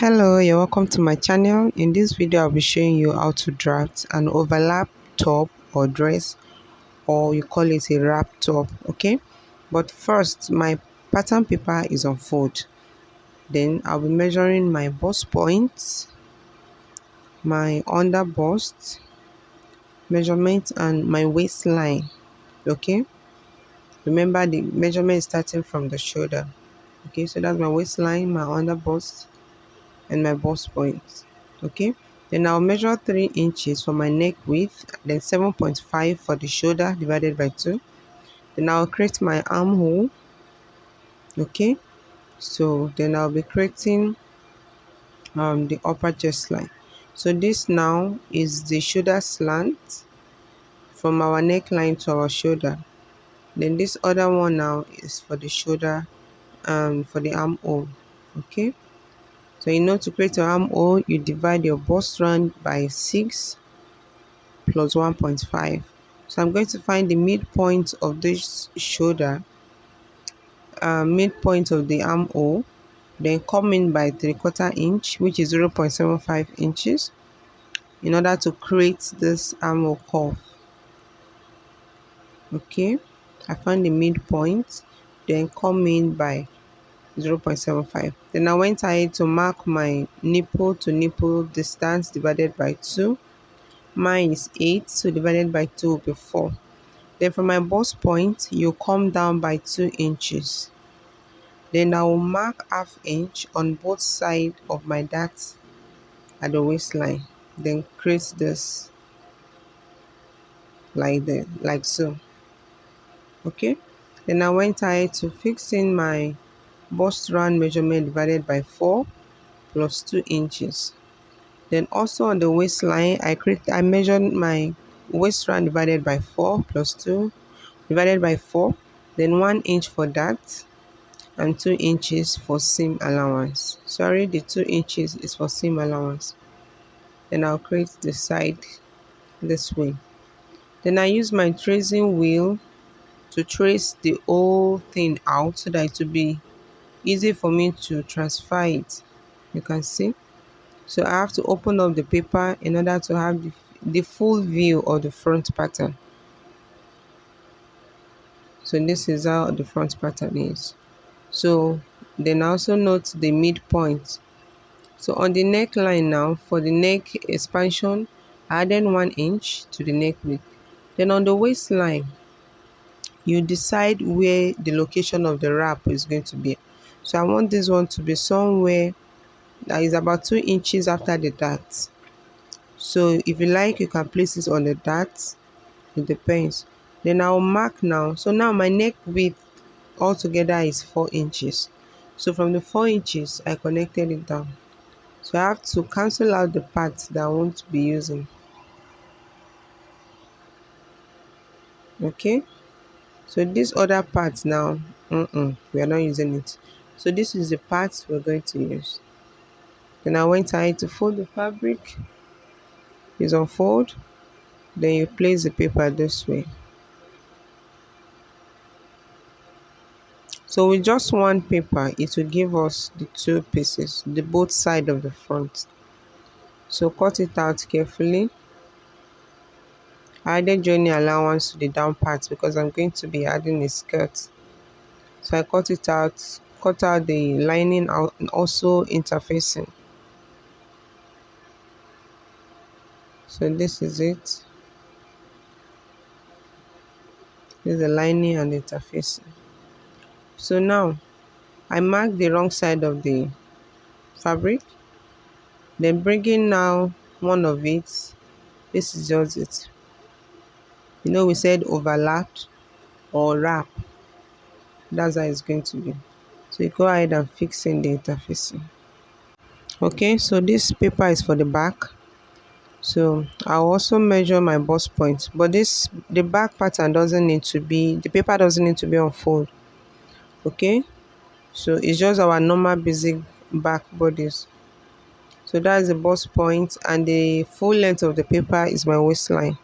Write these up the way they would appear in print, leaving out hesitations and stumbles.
Hello, you're welcome to my channel. In this video I'll be showing you how to draft an overlap top or dress, or you call it a wrap top. Okay, but first my pattern paper is on fold. Then I'll be measuring my bust points, my under bust measurement, and my waistline. Okay, remember the measurement is starting from the shoulder. Okay, so that's my waistline, my under bust, and my bust point. Okay, then I'll measure 3 inches for my neck width, then 7.5 for the shoulder divided by 2. Then I'll create my armhole. Okay, so then I'll be creating the upper chest line. So this now is the shoulder slant from our neckline to our shoulder. Then this other one now is for the shoulder and for the armhole. Okay, so to create your armhole, you divide your bust round by 6 plus 1.5. So I'm going to find the midpoint of this shoulder, midpoint of the armhole, then come in by 3/4 inch, which is 0.75 inches, in order to create this armhole curve. Okay, I found the midpoint, then come in by 0.75. Then I went ahead to mark my nipple to nipple distance divided by 2. Mine is 8, so divided by 2 will be 4. Then from my bust point, you come down by 2 inches. Then I will mark ½ inch on both sides of my dart at the waistline. Then create this like so. Okay. Then I went ahead to fix in my bust round measurement divided by 4 plus 2 inches. Then also on the waistline, I measured my waist round divided by 4 plus 2 divided by 4. Then 1 inch for that, and 2 inches for seam allowance. Sorry, the 2 inches is for seam allowance. Then I'll create the side this way. Then I use my tracing wheel to trace the whole thing out so that it will be easy for me to transfer it. You can see. So I have to open up the paper in order to have the full view of the front pattern. So this is how the front pattern is. So then also note the midpoint. So on the neckline now, for the neck expansion, I added 1 inch to the neck width. Then on the waistline, you decide where the location of the wrap is going to be. So I want this one to be somewhere that is about 2 inches after the dart. So if you like, you can place it on the dart. It depends. Then I'll mark now. So now my neck width altogether is 4 inches. So from the 4 inches, I connected it down. So I have to cancel out the parts that I want to be using. Okay, so this other part now, we are not using it. So this is the parts we're going to use. Then I went ahead to fold the fabric. It's unfold. Then you place the paper this way. So with just one paper, it will give us the 2 pieces, the both side of the front. So cut it out carefully. I added joining allowance to the down part because I'm going to be adding a skirt. So I cut it out, cut out the lining out, and also interfacing. So this is it. This is the lining and interfacing. So now I mark the wrong side of the fabric, then bringing now one of it. This is just it. We said overlapped or wrap. That's how it's going to be. So you go ahead and fix in the interfacing. Okay, so this paper is for the back. So I'll also measure my bust point, but the back pattern doesn't need to be, the paper doesn't need to be on fold. Okay, so it's just our normal basic back bodies. So that's the bust point, and the full length of the paper is my waistline.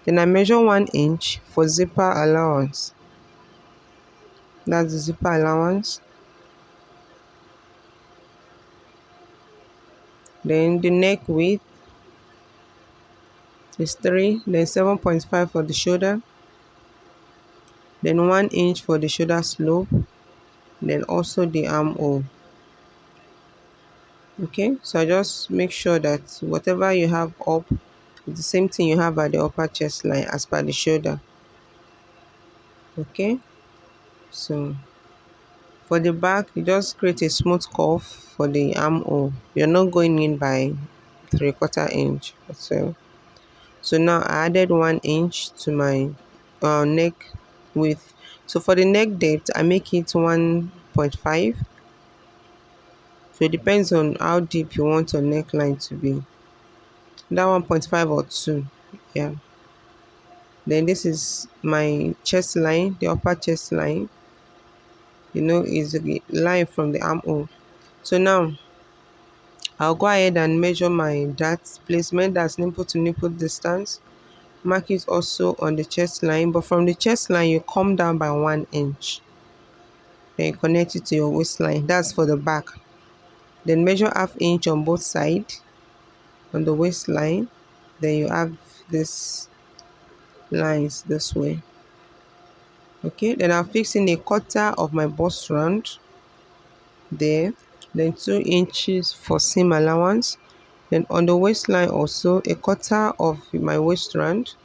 Then I measure 1 inch for zipper allowance. That's the zipper allowance. Then the neck width is 3, then 7.5 for the shoulder, then 1 inch for the shoulder slope, then also the armhole. Okay, so I just make sure that whatever you have up is the same thing you have at the upper chest line as per the shoulder. Okay, so for the back, you just create a smooth curve for the armhole. You're not going in by 3/4 inch. So now I added 1 inch to my neck width. So for the neck depth, I make it 1.5. So it depends on how deep you want your neckline to be. That 1.5 or 2. Yeah. Then this is my chest line, the upper chest line. Is the line from the armhole. So now I'll go ahead and measure my dart placement, that's nipple to nipple distance. Mark it also on the chest line, but from the chest line you come down by 1 inch. Then you connect it to your waistline. That's for the back. Then measure ½ inch on both sides on the waistline. Then you have this lines this way. Okay, then I'm fixing 1/4 of my bust round there, then 2 inches for seam allowance. Then on the waistline also 1/4 of my waist round,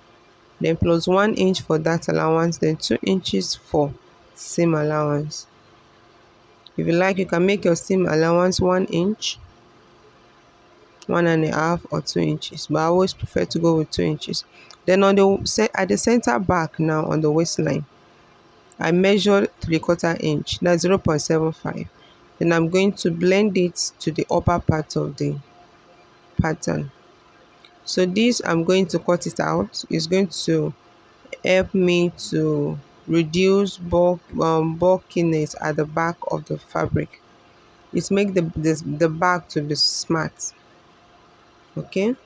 then plus 1 inch for that allowance, then 2 inches for seam allowance. If you like, you can make your seam allowance 1 inch, 1.5 or 2 inches, but I always prefer to go with 2 inches. Then on the at the center back now on the waistline, I measured 3/4 inch, that's 0.75. Then I'm going to blend it to the upper part of the pattern. So this, I'm going to cut it out. It's going to help me to reduce bulkiness at the back of the fabric. It makes the back to be smart. Okay,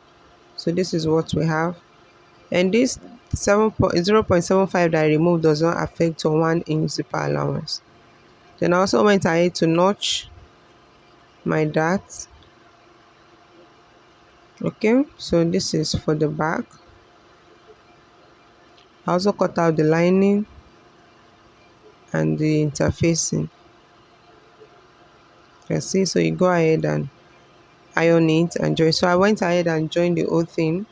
so this is what we have, and this 0.75 that I removed does not affect your 1 inch zipper allowance. Then I also went ahead to notch my dart. Okay, so this is for the back. I also cut out the lining and the interfacing. You can see, so you go ahead and iron it and join. So I went ahead and joined the whole thing.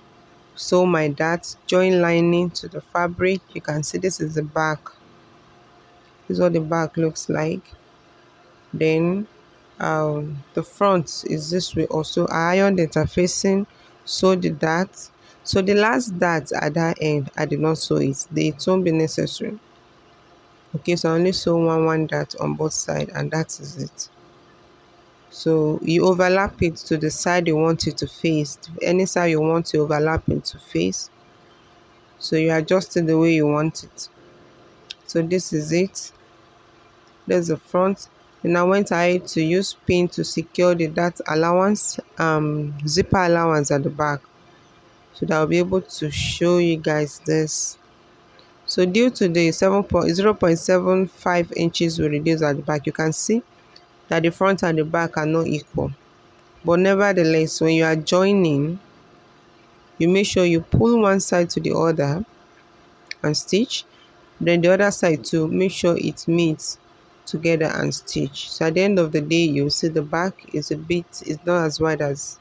So my dart, join lining to the fabric. You can see this is the back. This is what the back looks like. Then the front is this way also. I ironed the interfacing, sew the dart. So the last dart at that end, I did not sew it. It won't be necessary. Okay, so I only sew one dart on both sides, and that is it. So you overlap it to the side you want it to face, any side you want to overlap it to face. So you adjust it the way you want it. So this is it. There's the front. And I went ahead to use pin to secure the dart allowance, zipper allowance at the back, so that I'll be able to show you guys this. So due to the 0.75 inches we reduce at the back, you can see that the front and the back are not equal. But nevertheless, when you are joining, you make sure you pull one side to the other and stitch, then the other side to make sure it meets together and stitch. So at the end of the day, you'll see the back is it's not as wide as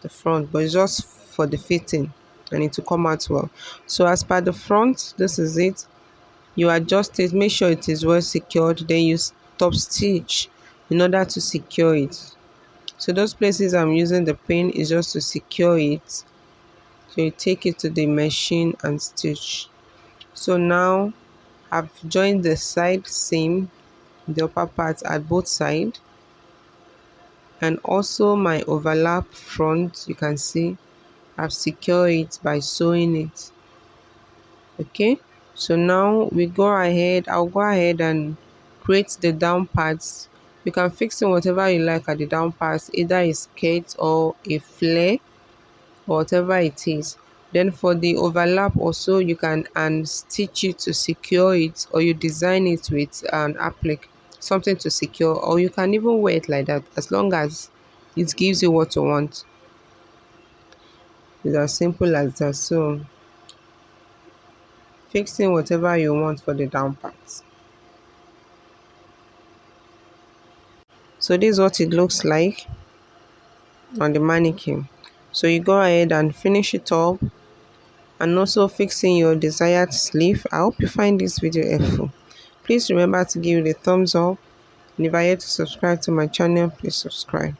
the front, but it's just for the fitting and it will come out well. So as per the front, this is it. You adjust it, make sure it is well secured, then you stop stitch in order to secure it. So those places I'm using the pin is just to secure it. So you take it to the machine and stitch. So now I've joined the side seam, the upper part at both sides, and also my overlap front. You can see I've secured it by sewing it. Okay, so now I'll go ahead and create the down parts. You can fix it whatever you like at the down parts, either a skirt or a flare or whatever it is. Then for the overlap also, you can stitch it to secure it, or you design it with an applique, something to secure, or you can even wear it like that, as long as it gives you what you want. It's as simple as that. So fixing whatever you want for the down parts. So this is what it looks like on the mannequin. So you go ahead and finish it up, and also fixing your desired sleeve. I hope you find this video helpful. Please remember to give it a thumbs up, and if you are yet to subscribe to my channel, please subscribe.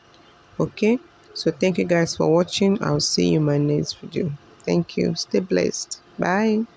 Okay, so thank you guys for watching. I'll see you in my next video. Thank you. Stay blessed. Bye.